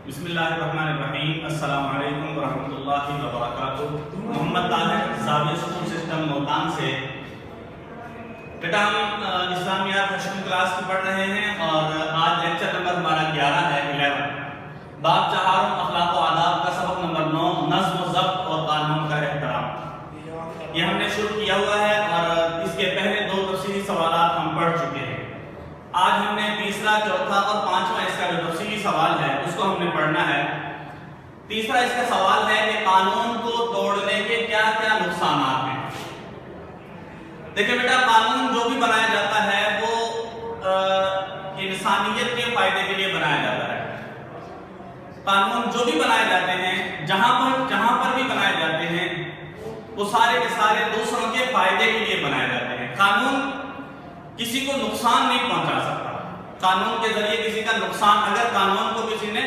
بسم اللہ الرحمن الرحیم، السلام علیکم ورحمۃ اللہ وبرکاتہ۔ محمد طاہر زاویہ اسکول سسٹم ملتان سے بیٹا ہم اسلامیات ہشتم کلاس کی پڑھ رہے ہیں اور آج لیکچر نمبر ہمارا 11 ہے 11 باب چہارم اخلاق و آداب کا سبق نمبر 9 نظم و ضبط اور قانون کا احترام۔ یہ ہم نے شروع کیا ہوا ہے اور اس کے پہلے 2 تفصیلی سوالات ہم پڑھ چکے ہیں۔ آج ہم نے تیسرا، چوتھا اور پانچواں اس کا جو تفصیلی سوال ہے اس کو ہم نے پڑھنا ہے۔ تیسرا اس کا سوال ہے کہ قانون کو توڑنے کے کیا کیا نقصانات ہیں۔ دیکھیں بیٹا، قانون جو بھی بنایا جاتا ہے وہ انسانیت کے فائدے کے لیے بنایا جاتا ہے۔ قانون جو بھی بنائے جاتے ہیں، جہاں پر بھی بنائے جاتے ہیں، وہ سارے کے سارے دوسروں کے فائدے کے لیے بنائے جاتے ہیں۔ قانون کسی کو نقصان نہیں پہنچا سکتا۔ قانون کے ذریعے کسی کا نقصان، اگر قانون کو کسی نے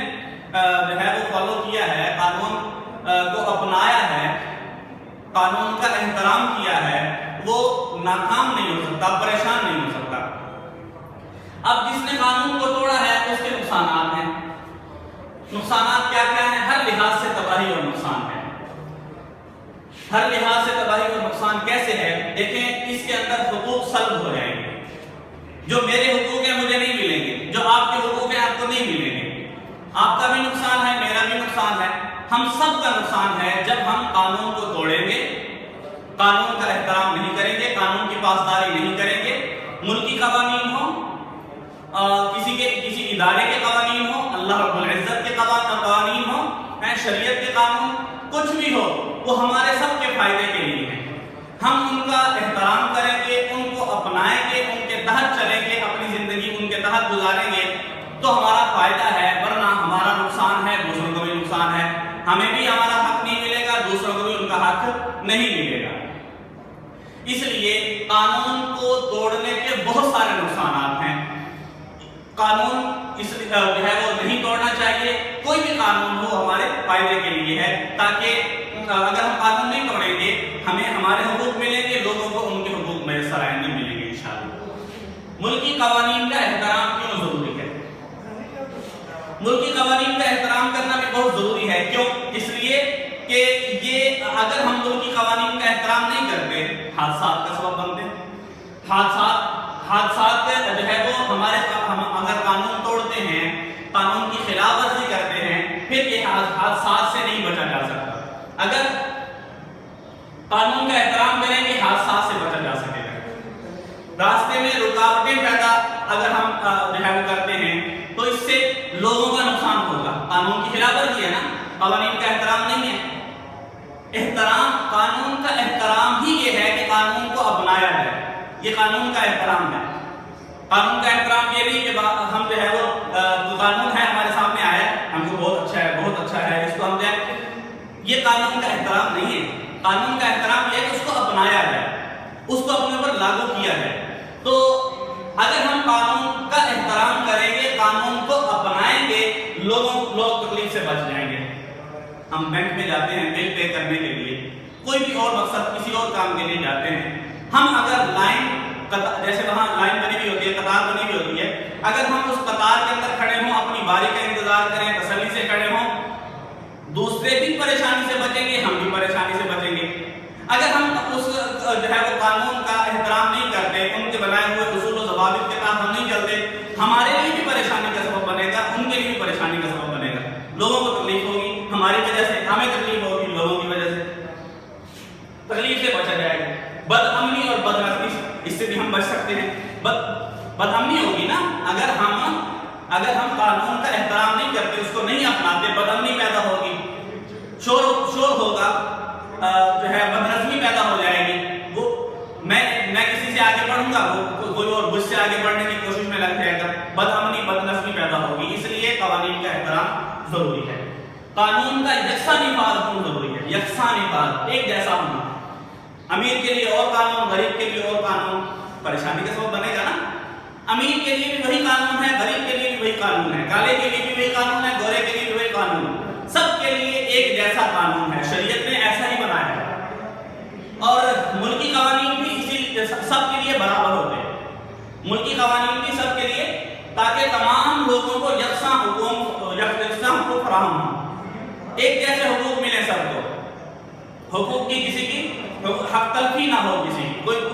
جو ہے وہ فالو کیا ہے، قانون کو اپنایا ہے، قانون کا احترام کیا ہے، وہ ناکام نہیں ہو سکتا، پریشان نہیں ہو سکتا۔ اب جس نے قانون کو توڑا ہے اس کے نقصانات ہیں۔ نقصانات کیا کیا ہیں؟ ہر لحاظ سے تباہی اور نقصان ہے۔ ہر لحاظ سے تباہی اور نقصان کیسے ہے؟ دیکھیں، اس کے اندر حقوق سلب ہو جائیں گے۔ جو میرے حقوق ہیں مجھے نہیں ملیں گے، جو آپ کے حقوق ہیں آپ کو نہیں ملیں گے۔ آپ کا بھی نقصان ہے، میرا بھی نقصان ہے، ہم سب کا نقصان ہے جب ہم قانون کو توڑیں گے، قانون کا احترام نہیں کریں گے، قانون کی پاسداری نہیں کریں گے۔ ملکی قوانین ہوں، کسی ادارے کے قوانین ہوں، اللہ رب العزت کے قوانین ہوں، شریعت کے قانون، کچھ بھی ہو، وہ ہمارے سب کے فائدے کے لیے ہیں۔ ہم ان کا احترام کریں گے، ان کو اپنائیں گے، ان کے تحت چلیں گے، اپنی زندگی ان کے تحت گزاریں گے تو ہمارا فائدہ ہے، ورنہ ہمارا نقصان ہے، دوسروں کو بھی نقصان ہے۔ ہمیں بھی ہمارا حق نہیں ملے گا، دوسروں کو بھی ان کا حق نہیں ملے گا۔ اس لیے قانون کو توڑنے کے بہت سارے نقصانات ہیں۔ قانون جو ہے وہ نہیں توڑنا چاہیے۔ کوئی بھی قانون ہو ہمارے فائدے کے لیے ہے، تاکہ اگر ہم قانون نہیں توڑیں گے ہمیں ہمارے حقوق ملیں گے، لوگوں کو ان کے حقوق میسر آئیں گے، ملیں گے انشاءاللہ۔ ملکی قوانین کا احترام کیوں ضروری ہے؟ ملکی قوانین کا احترام کرنا بھی بہت ضروری ہے۔ کیوں؟ اس لیے کہ یہ اگر ہم ملکی قوانین کا احترام نہیں کرتے، حادثات کا سبب بنتے ہیں۔ حادثات جو ہے وہ ہم اگر قانون توڑتے ہیں، قانون کی خلاف ورزی کرتے ہیں، پھر یہ حادثات سے نہیں بچا جا سکتا۔ اگر قانون کا احترام کریں گے حادثات سے بچا جا سکے گا۔ راستے میں رکاوٹیں پیدا اگر ہم جو ہے وہ کرتے ہیں تو اس سے لوگوں کا نقصان ہوگا۔ قانون کی خلاف ورزی ہے نا، قوانین کا احترام نہیں ہے۔ قانون کا احترام ہی یہ ہے کہ قانون کو اپنایا جائے، یہ قانون کا احترام ہے۔ قانون کا احترام یہ نہیں کہ ہم جو ہے وہ قانون ہے ہمارے سامنے آیا، ہم کو بہت اچھا ہے، بہت اچھا ہے، اس کو ہم جائیں، یہ قانون کا احترام نہیں ہے۔ قانون کا احترام یہ ہے کہ اس کو اپنایا جائے، اس کو اپنے اوپر لاگو کیا جائے۔ تو اگر ہم قانون کا احترام کریں گے، قانون کو اپنائیں گے، لوگ تکلیف سے بچ جائیں گے۔ ہم بینک میں جاتے ہیں بل پے کرنے کے لیے، کوئی بھی اور مقصد، کسی اور کام کے لیے جاتے ہیں، ہم اگر جیسے وہاں لائن بنی ہوئی ہوتی ہے، قطار بنی ہوئی ہوتی ہے، اگر ہم اس قطار کے اندر کھڑے ہوں، اپنی باری کا انتظار کریں، تسلی سے کھڑے ہوں، دوسرے بھی پریشانی سے بچیں گے، ہم بھی پریشانی سے بچیں گے۔ اگر ہم اس جو ہے وہ قانون کا احترام نہیں کرتے، ان کے بنائے ہوئے اصول و ضوابط کے تحت ہم نہیں چلتے، ہمارے لیے بھی پریشانی کا سبب بنے گا، ان کے لیے بھی پریشانی کا سبب بنے گا۔ لوگوں کو تکلیف ہوگی ہماری وجہ سے، ہمیں تکلیف ہوگی لوگوں کی وجہ سے، تکلیف سے بچا جائے گا۔ بد امنی اور بد رفتی اس سے بھی ہم بچ سکتے ہیں۔ بد امنی ہوگی نا، اگر ہم قانون کا احترام نہیں کرتے، اس کو نہیں اپناتے، بد امنی پیدا ہوگی، شور ہوگا، جو ہے بدنظمی پیدا ہو جائے گی۔ وہ میں کسی سے آگے بڑھوں گا، وہ کوئی اور مجھ سے آگے بڑھنے کی کوشش میں لگ جائے گا، بد امنی بدنظمی پیدا ہوگی۔ اس لیے قوانین کا احترام ضروری ہے۔ قانون کا یکساں نفاذ ضروری ہے، یکساں نفاذ، ایک جیسا ہونا۔ امیر کے لیے اور قانون، غریب کے لیے اور قانون، پریشانی کا سبب بنے گا نا۔ امیر کے لیے بھی وہی قانون ہے، غریب کے لیے بھی وہی قانون ہے، کالے کے لیے بھی وہی قانون ہے، گورے کے لیے بھی وہی قانون ہے، سب کے لیے ایک جیسا قانون ہے۔ شریعت نے ایسا ہی بنایا ہے، اور ملکی قوانین بھی سب کے لیے برابر ہوتے ہیں۔ ملکی قوانین بھی سب کے لیے، تاکہ تمام لوگوں کو یکساں حقوق فراہم ہوں، ایک جیسے حقوق ملے سب کو، حقوق کی کسی کی حق تلفی نہ ہو،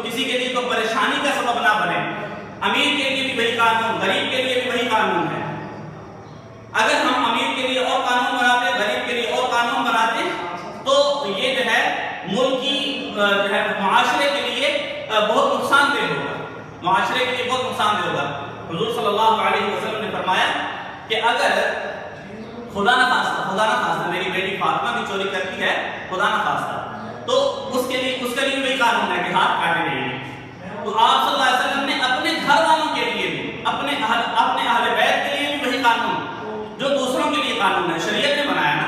کسی کے لیے کوئی پریشانی کا سبب نہ بنے۔ امیر کے لیے بھی وہی قانون، غریب کے لیے بھی وہی قانون ہے۔ اگر ہم امیر کے لیے اور قانون بناتے، غریب کے لیے اور قانون بناتے، تو یہ جو ہے ملک کی جو ہے معاشرے کے لیے بہت نقصان دہ ہوگا، معاشرے کے لیے بہت نقصان دہ ہوگا۔ حضور صلی اللہ علیہ وسلم نے فرمایا کہ اگر خدا نہ خواستہ میری بیٹی فاطمہ بھی چوری کرتی ہے، خدا نہ خواستہ، تو اس کے لیے وہی قانون ہے کہ ہاتھ کاٹے جائیں گے۔ تو آپ صلی اللہ علیہ وسلم نے اپنے گھر والوں کے لیے بھی، اپنے اہل بیت کے لیے بھی وہی قانون جو دوسروں کے لیے قانون ہے، شریعت نے بنایا نا،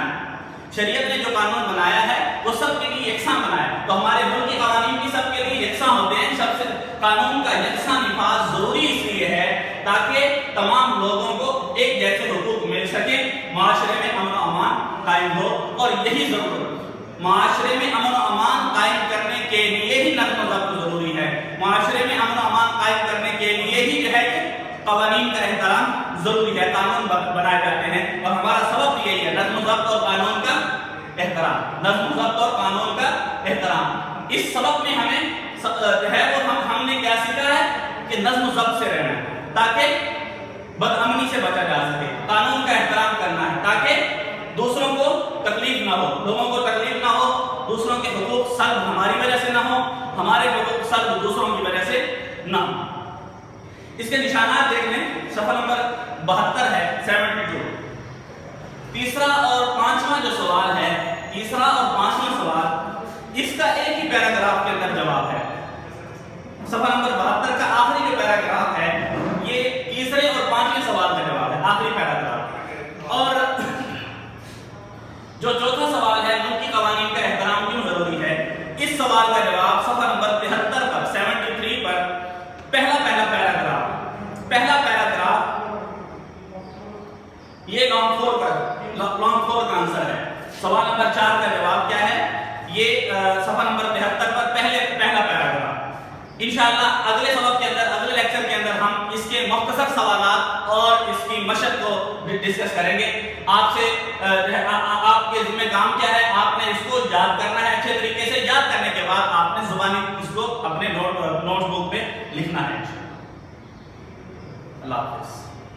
شریعت نے جو قانون بنایا ہے وہ سب کے لیے یکساں بنایا۔ تو ہمارے ملک کے قوانین بھی سب کے لیے یکساں ہوتے ہیں۔ سب سے قانون کا یکساں نفاذ ضروری اس لیے ہے تاکہ تمام لوگوں کو ایک جیسے حقوق مل سکے، معاشرے میں امن و امان قائم ہو۔ اور یہی ضرورت، معاشرے میں امن و امان قائم کرنے کے لیے ہی نظم و ضبط ضروری ہے، معاشرے میں امن و امان قائم کرنے کے لیے ہی جو ہے قوانین کا احترام ضروری ہے، قانون بنائے جاتے ہیں۔ اور ہمارا سبب یہی ہے، نظم و ضبط اور قانون کا احترام، نظم و ضبط اور قانون کا احترام۔ اس سبب میں ہمیں جو ہے وہ ہم نے کیا سیکھا ہے کہ نظم و ضبط سے رہنا ہے تاکہ بدامنی سے بچا جا سکے، قانون کا احترام کرنا ہے تاکہ دوسروں کو تکلیف نہ ہو، لوگوں کو تکلیف نہ ہو، دوسروں کے حقوق سلب ہماری وجہ سے نہ ہو، ہمارے حقوق سلب دوسروں کی وجہ سے نہ ہو۔ اس کے نشانات دیکھ لیں، صفحہ نمبر 72 ہے، 72۔ تیسرا اور پانچواں جو سوال ہے، تیسرا اور پانچواں سوال، اس کا ایک ہی پیراگراف کے اندر جواب ہے۔ صفحہ نمبر 72 کا آخری جو پیراگراف ہے یہ تیسرے اور پانچویں سوال کا جواب ہے، آخری پیراگراف۔ اور جو چوتھا سوال ہے، ملک کی قوانین کا احترام کیوں ضروری ہے، اس سوال کا جواب صفحہ نمبر 73 پر، 73 پر پہلا پیراگراف یہ لانگ فور کا آنسر ہے۔ سوال نمبر 4 کا جواب کیا ہے، یہ صفحہ نمبر 73 پر پہلا پیراگراف۔ انشاءاللہ اگلے سبق کے اندر، اگلے لیکچر کے اندر ہم اس کے مختصر سوالات اور اس کی مشق کو ڈسکس کریں گے۔ آپ کے ذمہ کام کیا ہے، آپ نے اس کو یاد کرنا ہے اچھے طریقے سے، یاد کرنے کے بعد آپ نے زبانی اس کو اپنے نوٹ بک میں لکھنا ہے۔ اللہ حافظ۔